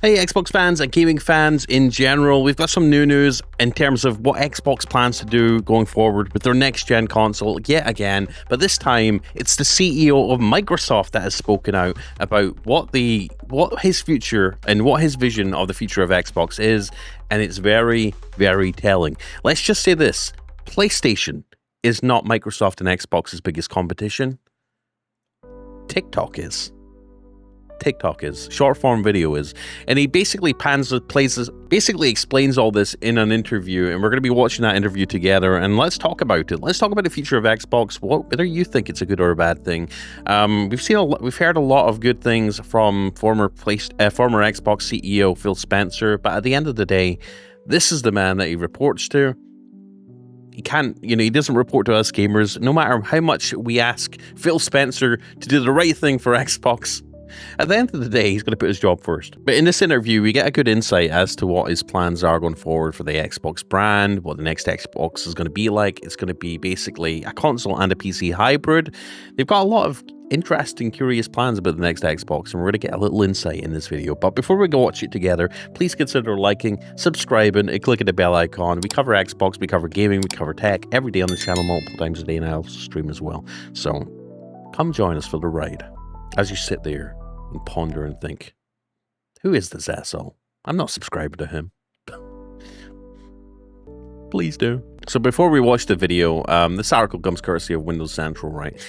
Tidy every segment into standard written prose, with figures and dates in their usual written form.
Hey Xbox fans and gaming fans in general, we've got some new news in terms of what Xbox plans to do going forward with their next-gen console yet again, but this time it's the CEO of Microsoft that has spoken out about what his future and what his vision of the future of Xbox is, and it's very, very telling. Let's just say this, PlayStation is not Microsoft and Xbox's biggest competition. TikTok is. Short form video is, and he basically explains all this in an interview, and we're going to be watching that interview together, and let's talk about it. Let's talk about the future of Xbox, whether you think it's a good or a bad thing. We've heard a lot of good things from former Xbox CEO Phil Spencer, but at the end of the day, this is the man that he reports to. He doesn't report to us gamers, no matter how much we ask Phil Spencer to do the right thing for Xbox. At the end of the day, he's going to put his job first. But in this interview, we get a good insight as to what his plans are going forward for the Xbox brand, what the next Xbox is going to be like. It's going to be basically a console and a PC hybrid. They've got a lot of interesting, curious plans about the next Xbox, and we're going to get a little insight in this video. But before we go watch it together, please consider liking, subscribing, and clicking the bell icon. We cover Xbox, we cover gaming, we cover tech every day on the channel, multiple times a day, and I also stream as well. So come join us for the ride as you sit there and ponder and think, who is this asshole? I'm not subscribing to him. Please do. So before we watch the video, this article comes courtesy of Windows Central, right?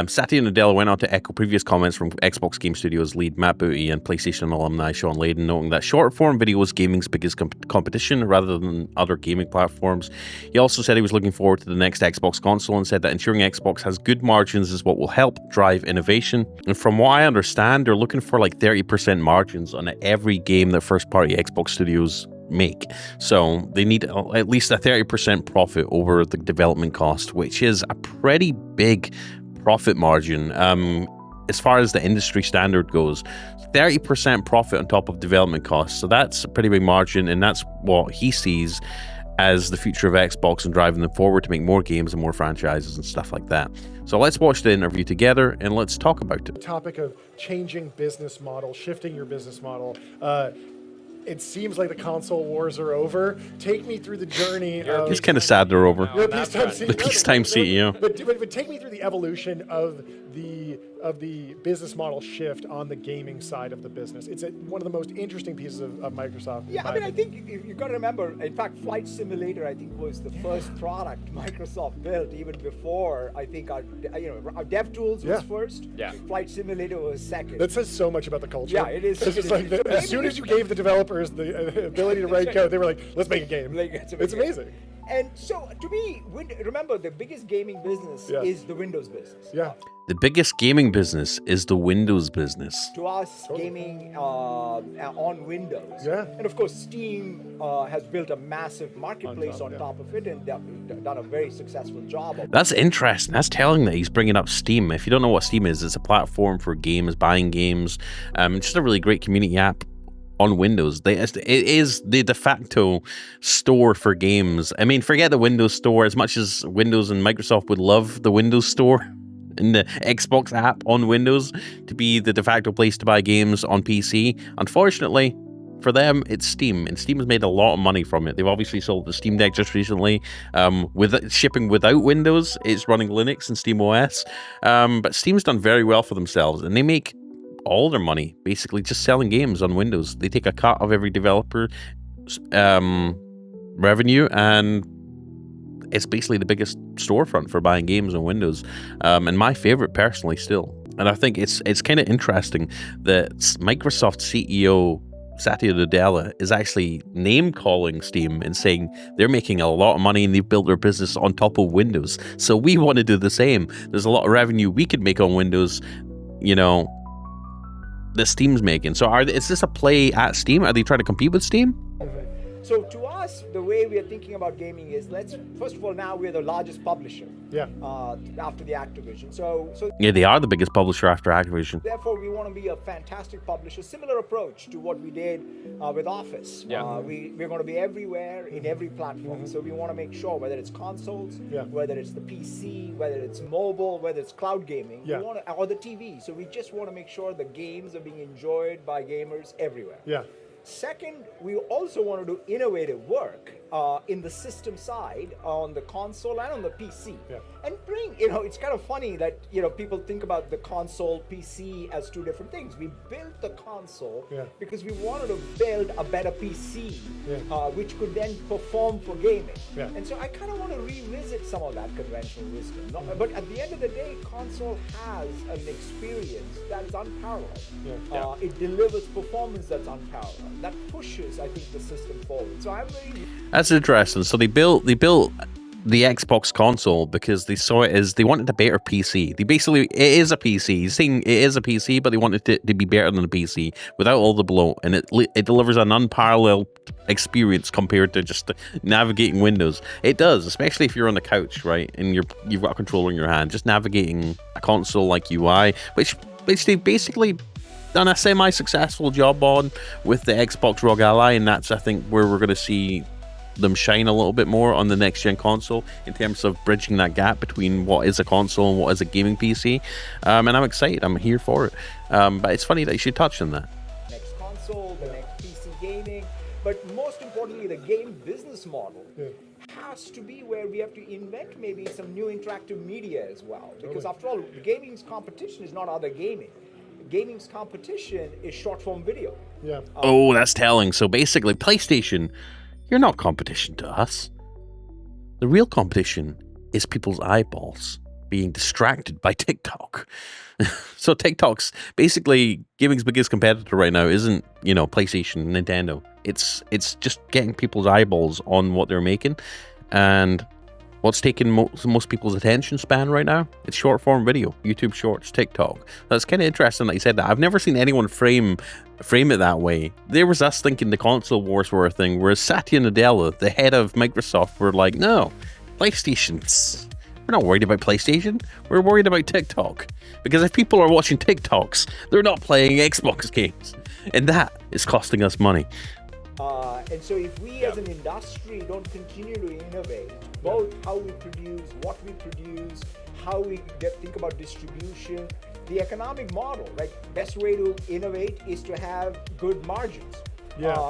Satya Nadella went on to echo previous comments from Xbox Game Studios lead Matt Booty and PlayStation alumni Sean Layden, noting that short-form video is gaming's biggest competition rather than other gaming platforms. He also said he was looking forward to the next Xbox console and said that ensuring Xbox has good margins is what will help drive innovation. And from what I understand, they're looking for like 30% margins on every game that first-party Xbox studios make. So they need at least a 30% profit over the development cost, which is a pretty big profit margin as far as the industry standard goes. 30% profit on top of development costs. So that's a pretty big margin, and that's what he sees as the future of Xbox and driving them forward to make more games and more franchises and stuff like that. So let's watch the interview together and let's talk about it. The topic of changing business model, shifting your business model. It seems like the console wars are over. Take me through the journey. It's kind of sad they're over. The peacetime CEO. But take me through the evolution of the business model shift on the gaming side of the business. It's one of the most interesting pieces of Microsoft. Yeah, I mean, I think you've got to remember, in fact, Flight Simulator, I think, was the first product Microsoft built, even before, I think, our DevTools was first. Yeah. Flight Simulator was second. That says so much about the culture. Yeah, it is. It's just like, as soon as you gave the developers the ability to write code, they were like, let's make a game. It's amazing. And so, to me, remember, the biggest gaming business is the Windows business. Yeah. The biggest gaming business is the Windows business. To us, gaming on Windows. Yeah. And of course, Steam has built a massive marketplace on top of it and done a very successful job of it. That's interesting. That's telling that he's bringing up Steam. If you don't know what Steam is, it's a platform for games, buying games. It's just a really great community app on Windows. It is the de facto store for games. I mean, forget the Windows Store. As much as Windows and Microsoft would love the Windows Store and the Xbox app on Windows to be the de facto place to buy games on PC, unfortunately for them, it's Steam, and Steam has made a lot of money from it. They've obviously sold the Steam Deck just recently. With shipping without Windows, it's running Linux and Steam OS. But Steam's done very well for themselves, and they make all their money basically just selling games on Windows. They take a cut of every developer revenue, and it's basically the biggest storefront for buying games on Windows, and my favorite personally still. And I think it's kind of interesting that Microsoft CEO Satya Nadella is actually name calling Steam and saying they're making a lot of money and they've built their business on top of Windows. So we want to do the same. There's a lot of revenue we could make on Windows, that Steam's making. So is this a play at Steam? Are they trying to compete with Steam? So to us, the way we are thinking about gaming is, first of all, now we're the largest publisher. Yeah. After the Activision. So Yeah, they are the biggest publisher after Activision. Therefore, we want to be a fantastic publisher. Similar approach to what we did with Office. Yeah. We're going to be everywhere in every platform. So we want to make sure, whether it's consoles, whether it's the PC, whether it's mobile, whether it's cloud gaming, or the TV. So we just want to make sure the games are being enjoyed by gamers everywhere. Yeah. Second, we also want to do innovative work in the system side, on the console and on the PC. And bring, it's kind of funny that, people think about the console, PC as two different things. We built the console because we wanted to build a better PC, which could then perform for gaming. And so I kind of want to revisit some of that conventional wisdom. But at the end of the day, console has an experience that is unparalleled. It delivers performance that's unparalleled. That pushes, I think, the system forward. So I'm very... That's interesting. So they built the Xbox console because they saw it as they wanted a better PC. It is a PC. He's saying it is a PC, but they wanted it to be better than a PC without all the bloat, and it delivers an unparalleled experience compared to just navigating Windows. It does, especially if you're on the couch, right, and you've got a controller in your hand. Just navigating a console like UI, which they've basically done a semi-successful job on with the Xbox ROG Ally, and that's, I think, where we're going to see them shine a little bit more on the next gen console in terms of bridging that gap between what is a console and what is a gaming PC. And I'm excited. I'm here for it. But it's funny that you should touch on that. Next console, the next PC gaming, but most importantly, the game business model has to be where we have to invent maybe some new interactive media as well. Because after all, gaming's competition is not other gaming. Gaming's competition is short-form video. Oh, that's telling. So basically, PlayStation, you're not competition to us. The real competition is people's eyeballs being distracted by TikTok. So TikTok's basically gaming's biggest competitor right now isn't, PlayStation, Nintendo. It's just getting people's eyeballs on what they're making. And what's taking most people's attention span right now? It's short form video, YouTube Shorts, TikTok. That's kind of interesting that you said that. I've never seen anyone frame it that way. There was us thinking the console wars were a thing, whereas Satya Nadella, the head of Microsoft, were like, no, PlayStation's... We're not worried about PlayStation. We're worried about TikTok. Because if people are watching TikToks, they're not playing Xbox games. And that is costing us money. And so if we as an industry don't continue to innovate, both how we produce, what we produce, how we think about distribution, the economic model, right? Best way to innovate is to have good margins.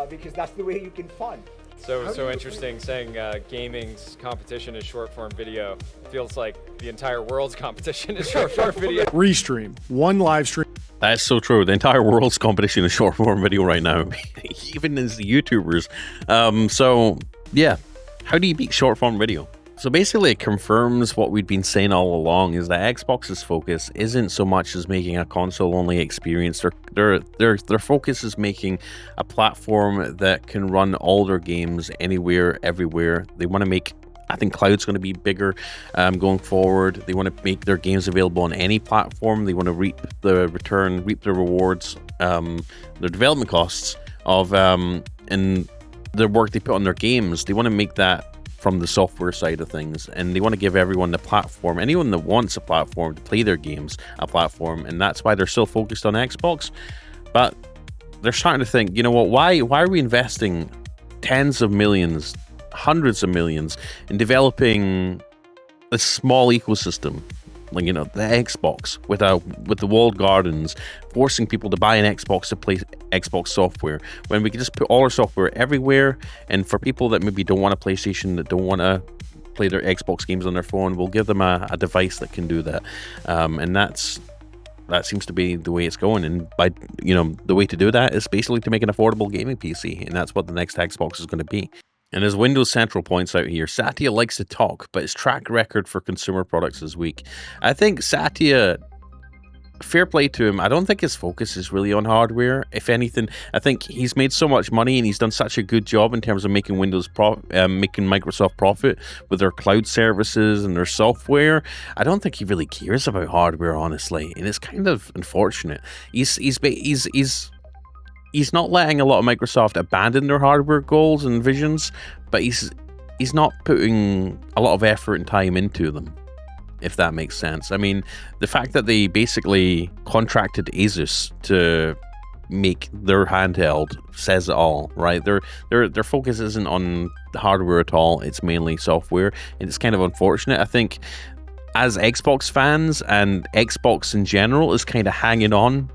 Because that's the way you can fund. So interesting saying gaming's competition is short form video. Feels like the entire world's competition is short form video. Restream, one live stream. That's so true. The entire world's competition is short form video right now, even as the YouTubers. So yeah, how do you beat short form video? So basically, it confirms what we'd been saying all along: is that Xbox's focus isn't so much as making a console-only experience. Their focus is making a platform that can run all their games anywhere, everywhere. They want to make. I think cloud's going to be bigger going forward. They want to make their games available on any platform. They want to reap the rewards, their development costs of and the work they put on their games. They want to make that from the software side of things, and they want to give everyone the platform, anyone that wants a platform to play their games, a platform, and that's why they're still focused on Xbox. But they're starting to think, you know what, why are we investing tens of millions, hundreds of millions in developing a small ecosystem like, the Xbox with the walled gardens, forcing people to buy an Xbox to play Xbox software, when we can just put all our software everywhere. And for people that maybe don't want a PlayStation, that don't want to play their Xbox games on their phone, we'll give them a device that can do that. And that seems to be the way it's going. And by the way to do that is basically to make an affordable gaming PC, and that's what the next Xbox is going to be. And as Windows Central points out here, Satya likes to talk, but his track record for consumer products is weak. I think Satya, fair play to him, I don't think his focus is really on hardware. If anything, I think he's made so much money and he's done such a good job in terms of making making Microsoft profit with their cloud services and their software. I don't think he really cares about hardware, honestly, and it's kind of unfortunate. He's not letting a lot of Microsoft abandon their hardware goals and visions, but he's not putting a lot of effort and time into them, if that makes sense. I mean, the fact that they basically contracted Asus to make their handheld says it all, right? Their focus isn't on the hardware at all. It's mainly software, and it's kind of unfortunate. I think as Xbox fans and Xbox in general is kind of hanging on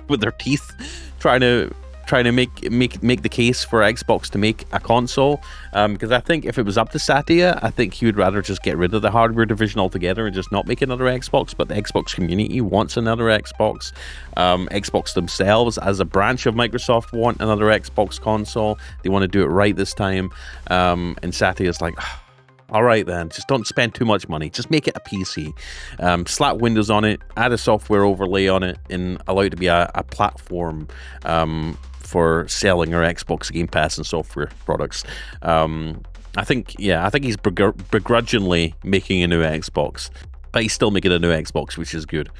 with their teeth, trying to trying to make the case for Xbox to make a console, because I think if it was up to Satya, I think he would rather just get rid of the hardware division altogether and just not make another Xbox. But the Xbox community wants another Xbox. Xbox themselves, as a branch of Microsoft, want another Xbox console. They want to do it right this time, and Satya's like, all right then, just don't spend too much money. Just make it a PC. Slap Windows on it, add a software overlay on it, and allow it to be a platform for selling our Xbox Game Pass and software products. I think he's begrudgingly making a new Xbox, but he's still making a new Xbox, which is good.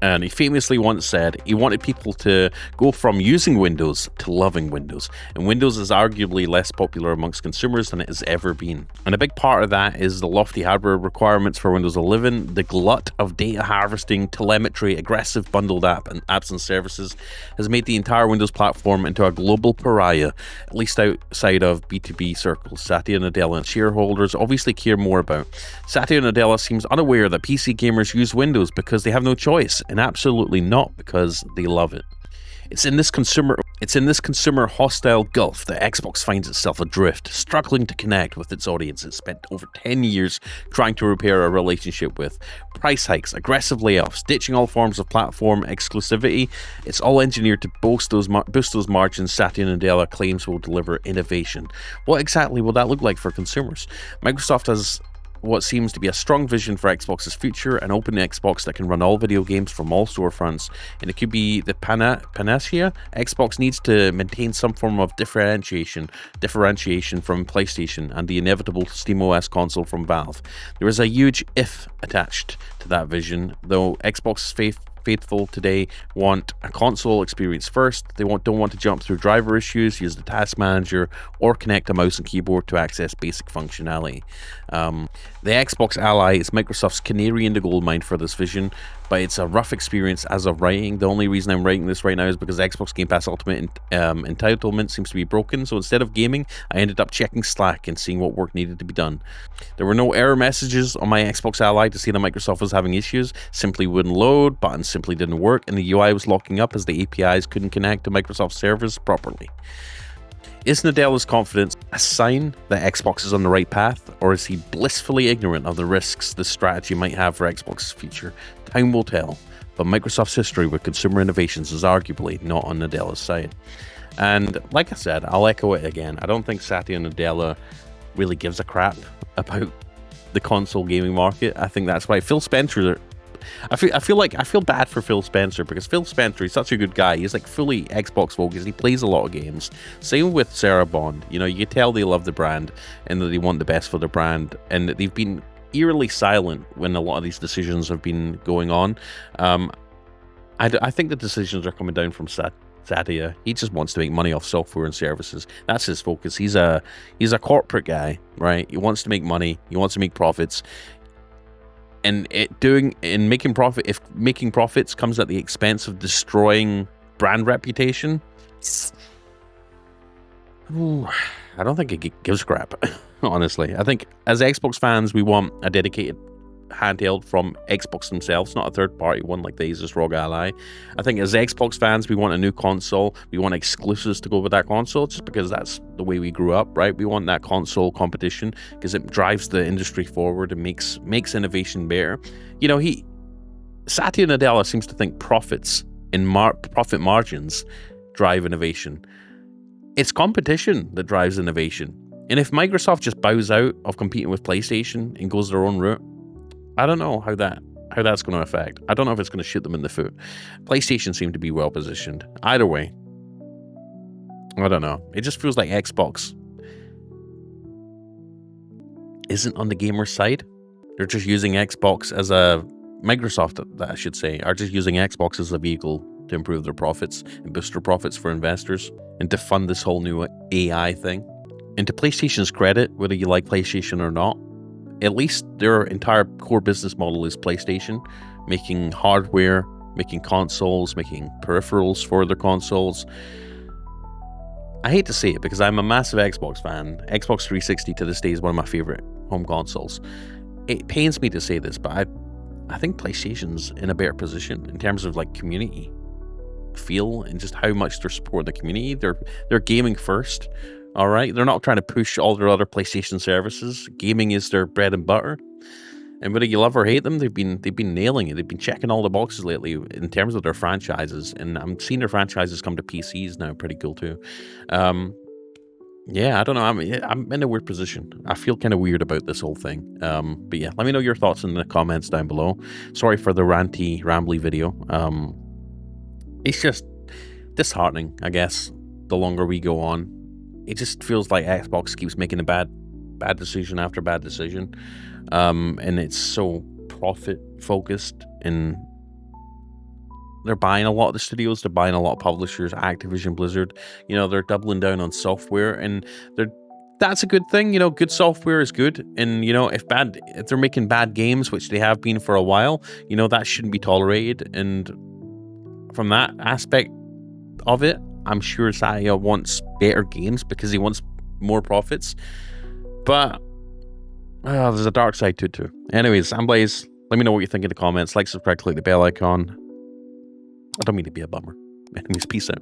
And he famously once said he wanted people to go from using Windows to loving Windows. And Windows is arguably less popular amongst consumers than it has ever been. And a big part of that is the lofty hardware requirements for Windows 11, the glut of data harvesting, telemetry, aggressive bundled apps and services has made the entire Windows platform into a global pariah, at least outside of B2B circles. Satya Nadella and shareholders obviously care more about. Satya Nadella seems unaware that PC gamers use Windows because they have no choice, and absolutely not because they love it. It's in this consumer hostile gulf that Xbox finds itself adrift, struggling to connect with its audience it spent over 10 years trying to repair a relationship with. Price hikes, aggressive layoffs, ditching all forms of platform exclusivity, it's all engineered to boost those margins Satya Nadella claims will deliver innovation. What exactly will that look like for consumers? Microsoft has what seems to be a strong vision for Xbox's future, an open Xbox that can run all video games from all storefronts, and it could be the panacea. Xbox needs to maintain some form of differentiation from PlayStation and the inevitable SteamOS console from Valve. There is a huge if attached to that vision, though Xbox's faithful today want a console experience first. They don't want to jump through driver issues, use the task manager, or connect a mouse and keyboard to access basic functionality. The Xbox Ally is Microsoft's canary in the gold mine for this vision, but it's a rough experience as of writing. The only reason I'm writing this right now is because Xbox Game Pass Ultimate entitlement seems to be broken, so instead of gaming, I ended up checking Slack and seeing what work needed to be done. There were no error messages on my Xbox Ally to see that Microsoft was having issues. Simply wouldn't load, buttons simply didn't work, and the UI was locking up as the APIs couldn't connect to Microsoft servers properly. Is Nadella's confidence a sign that Xbox is on the right path, or is he blissfully ignorant of the risks this strategy might have for Xbox's future? Time will tell, but Microsoft's history with consumer innovations is arguably not on Nadella's side. And like I said, I'll echo it again. I don't think Satya Nadella really gives a crap about the console gaming market. I think that's why Phil Spencer... I feel bad for Phil Spencer, because Phil Spencer, he's such a good guy. He's like fully Xbox focused. He plays a lot of games. Same with Sarah Bond. You know, you can tell they love the brand and that they want the best for the brand, and that they've been eerily silent when a lot of these decisions have been going on. I think the decisions are coming down from Satya. He just wants to make money off software and services. That's his focus. He's a corporate guy, right? He wants to make money. He wants to make profits. And making profits comes at the expense of destroying brand reputation. I don't think it gives a crap, honestly. I think as Xbox fans, we want a dedicated handheld from Xbox themselves, not a third-party one like the Asus ROG Ally. I think as Xbox fans, we want a new console. We want exclusives to go with that console, just because that's the way we grew up, right? We want that console competition because it drives the industry forward and makes innovation better. You know, Satya Nadella seems to think profits and profit margins drive innovation. It's competition that drives innovation. And if Microsoft just bows out of competing with PlayStation and goes their own route, I don't know how that's going to affect. I don't know if it's going to shoot them in the foot. PlayStation seemed to be well positioned. Either way, I don't know. It just feels like Xbox isn't on the gamer side. They're just using Xbox as Microsoft, I should say, are just using Xbox as a vehicle to improve their profits and boost their profits for investors and to fund this whole new AI thing. And to PlayStation's credit, whether you like PlayStation or not, at least their entire core business model is PlayStation, making hardware, making consoles, making peripherals for their consoles. I hate to say it because I'm a massive Xbox fan. Xbox 360 to this day is one of my favorite home consoles. It pains me to say this, but I think PlayStation's in a better position in terms of like community. feel and just how much they're supporting the community. They're gaming first. All right, they're not trying to push all their other PlayStation services. Gaming is their bread and butter. And whether you love or hate them, they've been nailing it. They've been checking all the boxes lately in terms of their franchises, and I'm seeing their franchises come to PCs now. Pretty cool too. Yeah, I don't know. I'm in a weird position. I feel kind of weird about this whole thing. But yeah, let me know your thoughts in the comments down below. Sorry for the ranty, rambly video. It's just disheartening, I guess. The longer we go on, it just feels like Xbox keeps making a bad decision after bad decision. And it's so profit focused, and they're buying a lot of the studios, they're buying a lot of publishers, Activision, Blizzard, they're doubling down on software, and that's a good thing. Good software is good, and if they're making bad games, which they have been for a while, that shouldn't be tolerated. And from that aspect of it, I'm sure Satya wants better games because he wants more profits, but there's a dark side to it too. Anyways, I'm Blaze. Let me know what you think in the comments. Like, subscribe, click the bell icon. I don't mean to be a bummer. Anyways, peace out.